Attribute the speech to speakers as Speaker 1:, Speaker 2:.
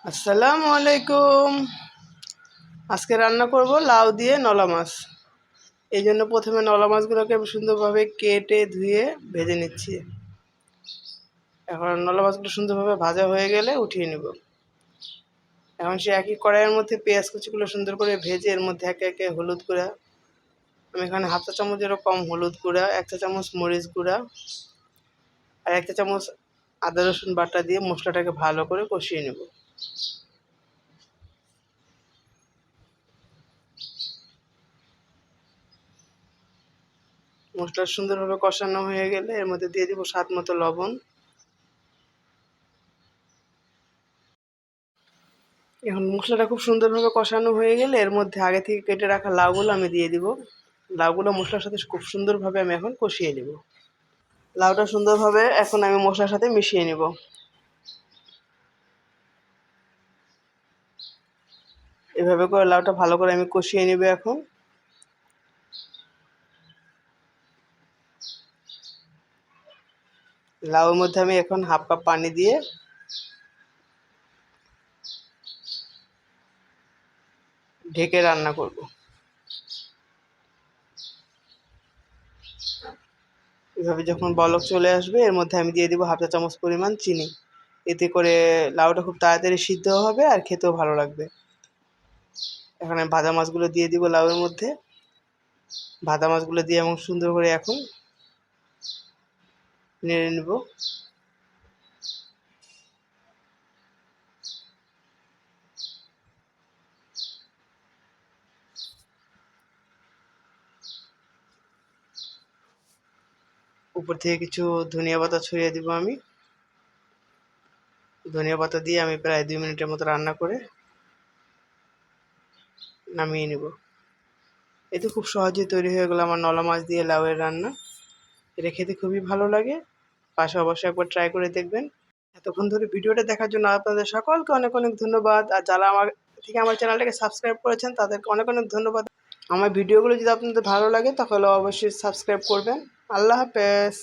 Speaker 1: আসসালামু আলাইকুম। আজকে রান্না করব লাউ দিয়ে নলা মাছ। এই জন্য প্রথমে নলা মাছগুলোকে আমি সুন্দরভাবে কেটে ধুয়ে ভেজে নিচ্ছি। এখন নলা মাছগুলো সুন্দরভাবে ভাজা হয়ে গেলে উঠিয়ে নেব। এখন সে একই কড়াইয়ের মধ্যে পেঁয়াজ কুচিগুলো সুন্দর করে ভেজে এর মধ্যে একে একে হলুদ গুঁড়া, আমি এখানে হাফ চা চামচেরও কম হলুদ গুঁড়া, 1 চা চামচ মরিচ গুঁড়া আর 1 চা চামচ আদা রসুন বাটা দিয়ে মশলাটাকে ভালো করে কষিয়ে নেব। মশলা সুন্দরভাবে কষানো হয়ে গেলে এর মধ্যে দিয়ে দিব স্বাদ মতো লবণ। এখন মশলাটা খুব সুন্দরভাবে কষানো হয়ে গেলে এর মধ্যে আগে থেকে কেটে রাখা লাউগুলো আমি দিয়ে দিব। লাউগুলো মশলার সাথে খুব সুন্দরভাবে আমি এখন কষিয়ে নিব। লাউটা সুন্দরভাবে এখন আমি মশলার সাথে মিশিয়ে নিব। এভাবে করে লাউটা ভালো করে আমি কষিয়ে নিব। এখন লাউয়ের মধ্যে আমি এখন হাফ কাপ পানি দিয়ে ঢেকে রান্না করব। এভাবে যখন বলক চলে আসবে এর মধ্যে আমি দিয়ে দিব হাফ চা চামচ পরিমাণ চিনি। এতে করে লাউটা খুব তাড়াতাড়ি সিদ্ধ হবে আর খেতেও ভালো লাগবে। এখন আমি ভাজা মাছগুলো দিয়ে দিব লাউয়ের মধ্যে। ভাজা মাছগুলো দিয়ে এবং সুন্দর করে এখন নেড়ে নেব। উপর থেকে কিছু ধনিয়া পাতা ছড়িয়ে দিব আমি। ধনিয়া পাতা দিয়ে আমি প্রায় 2 মিনিটের মতো রান্না করে নামিয়ে নেব। এতে খুব সহজেই তৈরি হয়ে গেল আমার নলা মাছ দিয়ে লাউয়ের রান্না। এটা খেতে খুবই ভালো লাগে। পাশে অবশ্যই একবার ট্রাই করে দেখবেন। এতক্ষণ ধরে ভিডিওটা দেখার জন্য আপনাদের সকলকে অনেক অনেক ধন্যবাদ। আর যারা আমার চ্যানেলটাকে সাবস্ক্রাইব করেছেন তাদেরকে অনেক অনেক ধন্যবাদ। আমার ভিডিওগুলো যদি আপনাদের ভালো লাগে তাহলে অবশ্যই সাবস্ক্রাইব করবেন। আল্লাহ হাফেজ।